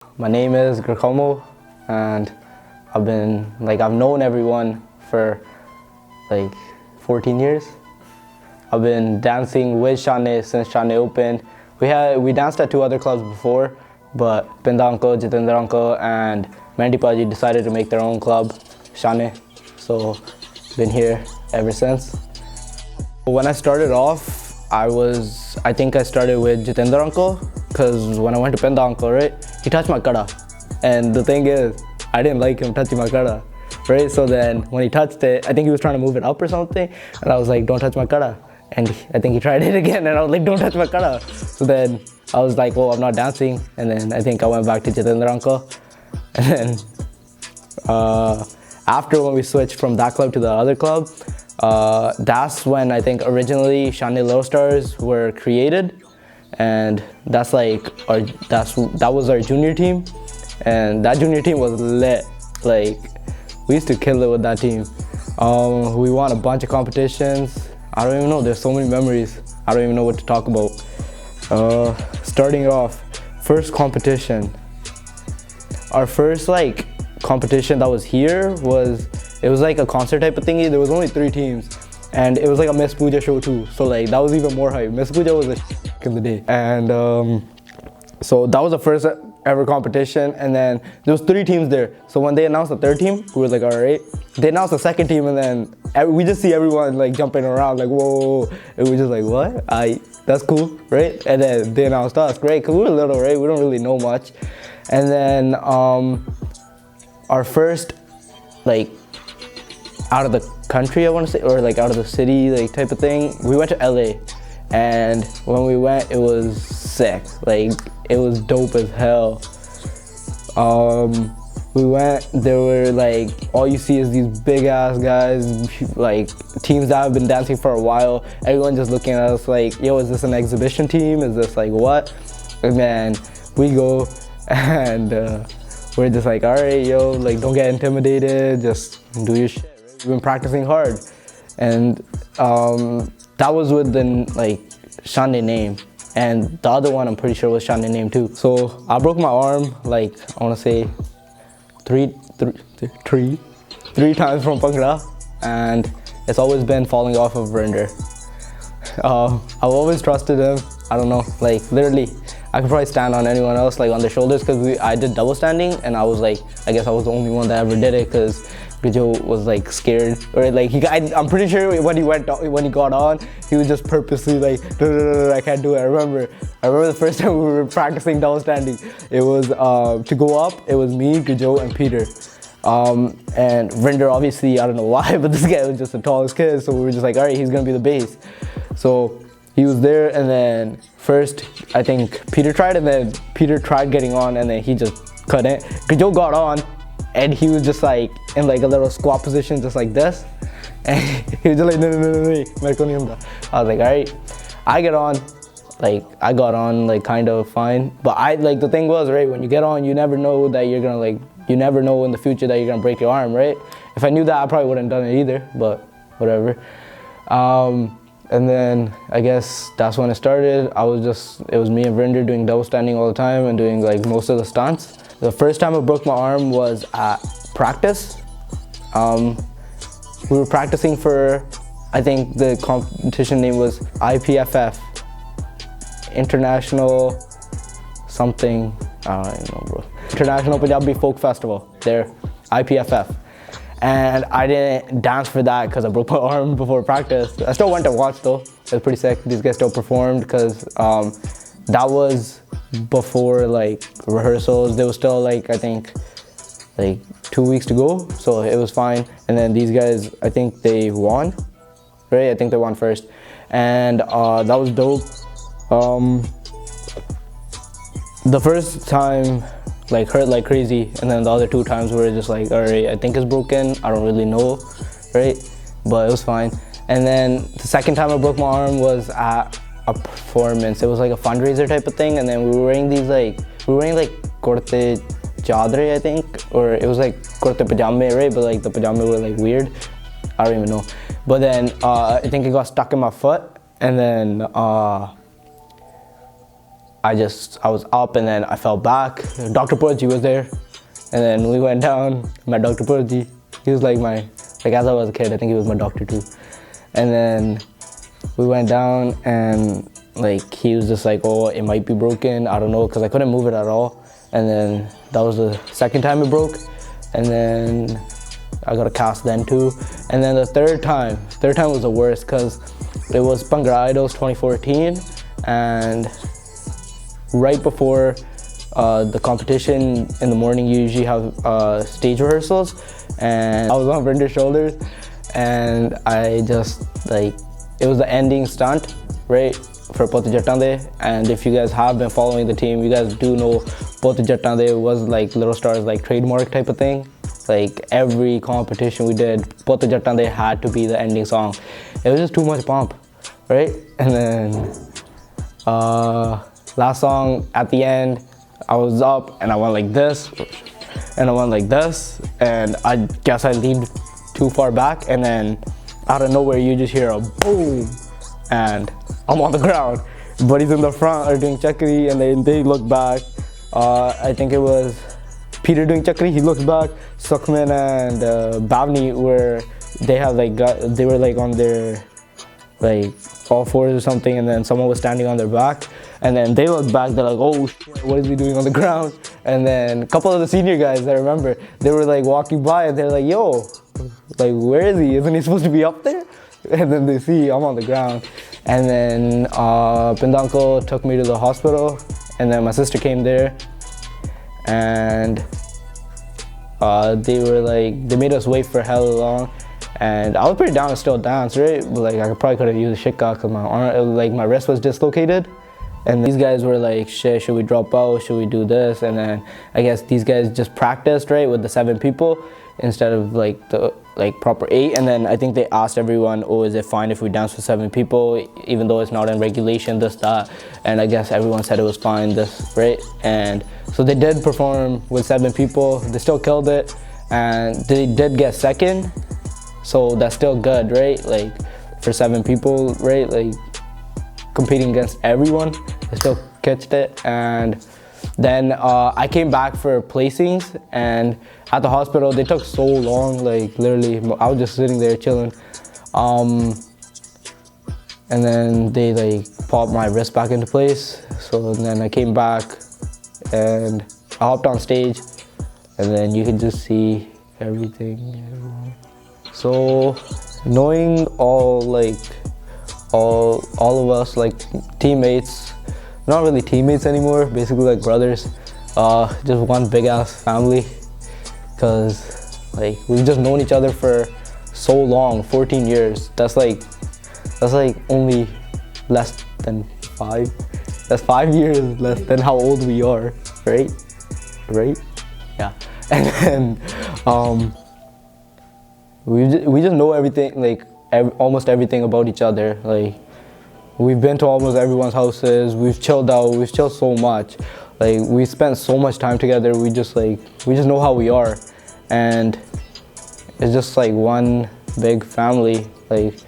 My name is Gurkamal, and I've known everyone for like 14 years. I've been dancing with Shan-E since Shan-E opened. We danced at two other clubs before, but Pinda uncle, Jitendra uncle, and Mandy Paji decided to make their own club, Shan-E. So been here ever since. When I started off, I think I started with Jitendra uncle, because when I went to Pinda uncle, right, he touched my kada. And the thing is, I didn't like him touching my kada, right? So then when he touched it, I think he was trying to move it up or something, and I was like, don't touch my kada. And I think he tried it again, and I was like, don't touch my kada. So then I was like, oh, I'm not dancing. And then I think I went back to Jitendra uncle. And then after when we switched from that club to the other club, that's when I think originally Shan-E Little Stars were created. And that was our junior team, and that junior team was lit. Like, we used to kill it with that team. We won a bunch of competitions. I don't even know, there's so many memories. I don't even know what to talk about. Starting off, first competition. Our first competition that was here it was like a concert type of thingy. There was only 3 teams, and it was like a Miss Pooja show too. So that was even more hype. Miss Pooja was a in the day. And so that was the first ever competition, and then there was 3 teams there. So when they announced the 3rd team, we were like, all right. They announced the 2nd team, and then we just see everyone jumping around like, whoa, and we just like, what? That's cool, right? And then they announced us, great, because we were little, right? We don't really know much. And then our first out of the country, I want to say, or out of the city type of thing, we went to LA. And when we went, it was sick. It was dope as hell. We went, there were all you see is these big ass guys, teams that have been dancing for a while. Everyone just looking at us yo, is this an exhibition team? Is this what? And then we go, and we're just all right, yo, don't get intimidated, just do your shit, right? We've been practicing hard. And that was with the Shan-E name, and the other one I'm pretty sure was Shan-E name too. So I broke my arm I want to say three times from bhangra, and it's always been falling off of Vrinder. I've always trusted him. I don't know, literally I could probably stand on anyone else on their shoulders, because I did double standing, and I was I guess I was the only one that ever did it, because Gujo was scared, or I'm pretty sure when he got on, he was just purposely no, I can't do it. I remember the first time we were practicing double standing. It was to go up. It was me, Gujo, and Peter. And Vrinder, obviously, I don't know why, but this guy was just the tallest kid, so we were just all right, he's gonna be the base. So he was there, and then first I think Peter tried, and then Peter tried getting on, and then he just couldn't. Gujo got on, and he was just in a little squat position, just like this. And he was just no, I was all right. I get on, I got on kind of fine. But the thing was, right, when you get on, you never know that you're gonna you never know in the future that you're gonna break your arm, right? If I knew that, I probably wouldn't have done it either, but whatever. And then I guess that's when it started. It was me and Vrinder doing double standing all the time and doing most of the stunts. The first time I broke my arm was at practice. We were practicing for, I think the competition name was IPFF, International something, I don't even know, bro. International Punjabi Folk Festival, there, IPFF. And I didn't dance for that because I broke my arm before practice. I still went to watch though. It was pretty sick. These guys still performed, because that was before rehearsals. There was still I think 2 weeks to go, so it was fine. And then these guys, I think they won, right? I think they won first, and that was dope. The first time hurt like crazy, and then the other 2 times were just all right, I think it's broken, I don't really know, right? But it was fine. And then the second time I broke my arm was at a performance. It was a fundraiser type of thing, and then we were wearing these kurte chadre, I think, or it was kurte pajame, right? But the pajame were weird, I don't even know. But then I think it got stuck in my foot, and then I was up and then I fell back. Dr. Purji was there, and then we went down, met Dr. Purji. He was like as I was a kid, I think he was my doctor too. And then we went down and like he was just like, oh, it might be broken, I don't know, because I couldn't move it at all. And then that was the second time it broke, and then I got a cast then too. And then the third time was the worst, because it was Bhangra Idols 2014, and right before the competition in the morning, you usually have stage rehearsals, and I was on Vrinder's shoulders, and I just like, it was the ending stunt, right, for Pote Jattan De. And if you guys have been following the team, you guys do know Pote Jattan De was like Little Star's like trademark type of thing. Like every competition we did, Pote Jattan De had to be the ending song. It was just too much pomp, right? And then last song at the end, I was up and I went like this, and I went like this, and I guess I leaned too far back, and then out of nowhere you just hear a boom, and I'm on the ground. Buddies in the front are doing chakri, and then they look back. I think it was Peter doing chakri, he looks back. Sukhman and Bhavni they were like on their like all fours or something, and then someone was standing on their back, and then they look back, they're like, oh shit, what is he doing on the ground? And then a couple of the senior guys, I remember, they were like walking by and they're like, yo, like where is he? Isn't he supposed to be up there? And then they see I'm on the ground. And then Pindanko took me to the hospital, and then my sister came there, and they made us wait for hella long. And I was pretty down to still dance, right? But like I probably could have used a shikha because my arm, like my wrist was dislocated. And these guys were like, shit, should we drop out? Should we do this? And then I guess these guys just practiced, right, with the 7 people instead of like the proper 8. And then I think they asked everyone, oh, is it fine if we dance with 7 people, even though it's not in regulation, this, that. And I guess everyone said it was fine, this, right? And so they did perform with 7 people. They still killed it, and they did get second. So that's still good, right? Like for 7 people, right? Like competing against everyone, I still catched it. And then I came back for placings, and at the hospital they took so long, like literally I was just sitting there chilling. And then they like popped my wrist back into place. So then I came back and I hopped on stage, and then you can just see everything. So knowing all of us like teammates, not really teammates anymore, basically like brothers, just one big ass family, because like we've just known each other for so long, 14 years. That's like only less than 5. That's 5 years less than how old we are, right? Yeah. And then we just know everything, like almost everything about each other. Like we've been to almost everyone's houses, we've chilled out, we've chilled so much. Like we spent so much time together, we just know how we are. And it's just like one big family. Like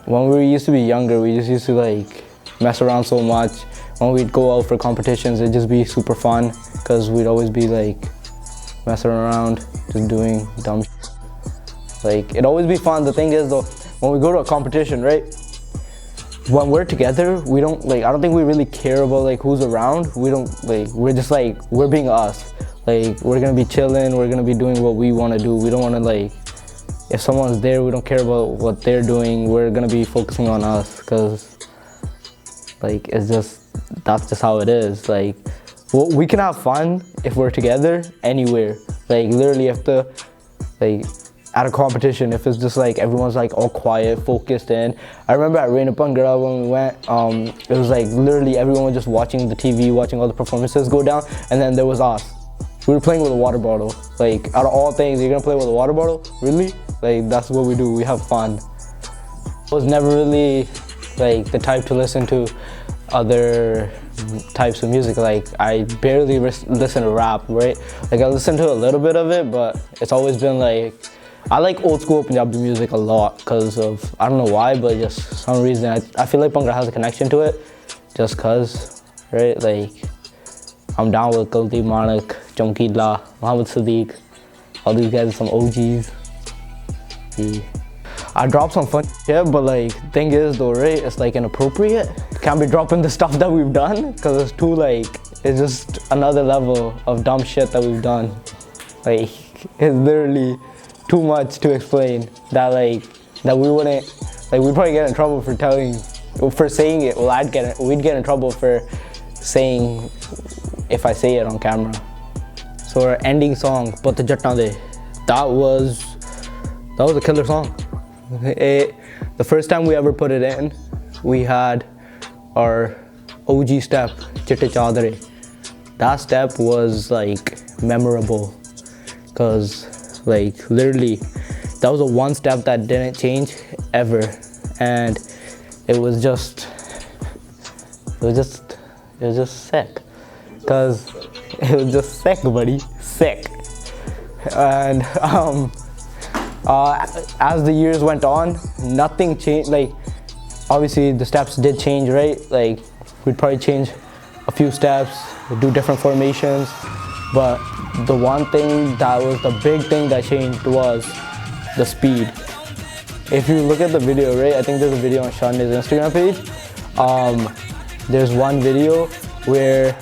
when we used to be younger, we just used to like mess around so much. When we'd go out for competitions, it'd just be super fun, because we'd always be like messing around, just doing dumb shit. Like it'd always be fun. The thing is though, when we go to a competition, right, when we're together, we don't like, I don't think we really care about like who's around. We don't like, we're just like, we're being us. Like we're gonna be chilling, we're gonna be doing what we want to do. We don't want to like, if someone's there, we don't care about what they're doing. We're gonna be focusing on us, because like it's just, that's just how it is. Like we can have fun if we're together anywhere. Like literally if at a competition, if it's just like everyone's like all quiet, focused in. I remember at Rain Bhangra when we went, it was like literally everyone was just watching the TV, watching all the performances go down, and then there was us. We were playing with a water bottle. Like out of all things, you're gonna play with a water bottle? Really? Like that's what we do, we have fun. I was never really like the type to listen to other types of music. Like I barely listen to rap, right? Like I listen to a little bit of it, but it's always been like, I like old school Punjabi music a lot because of, I don't know why, but just some reason I feel like Bhangra has a connection to it. just cause, right? Like, I'm down with Kuldeep Manak, Chamkila, Mohammed Sadiq. All these guys are some OGs. Yeah. I dropped some fun shit, but like, thing is though, right? It's like inappropriate. Can't be dropping the stuff that we've done, cause it's too like, it's just another level of dumb shit that we've done. Like, it's literally too much to explain that like, that we wouldn't, like we'd probably get in trouble for saying it. Well, we'd get in trouble for saying, if I say it on camera. So our ending song, Putt Jattan De, that was a killer song. The first time we ever put it in, we had our OG step, Chitte Chadre. That step was like memorable, cause like literally, that was the one step that didn't change ever, and it was just sick. Cause it was just sick, buddy, sick. And as the years went on, nothing changed. Like, obviously the steps did change, right? Like, we'd probably change a few steps, do different formations, but the one thing that was the big thing that changed was the speed. If you look at the video, right, I think there's a video on Shan-E's Instagram page. There's one video where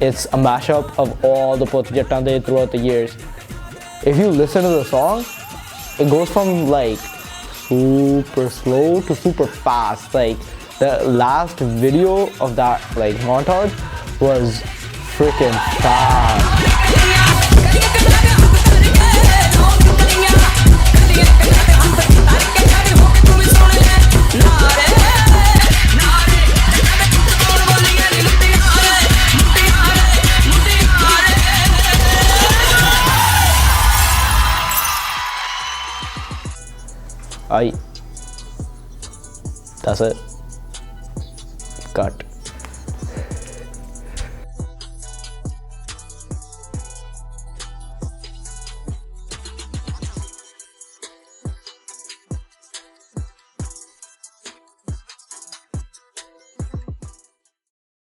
it's a mashup of all the Putt Jattan De throughout the years. If you listen to the song, it goes from like super slow to super fast. Like, the last video of that like montage was freaking fast. That's it. Cut.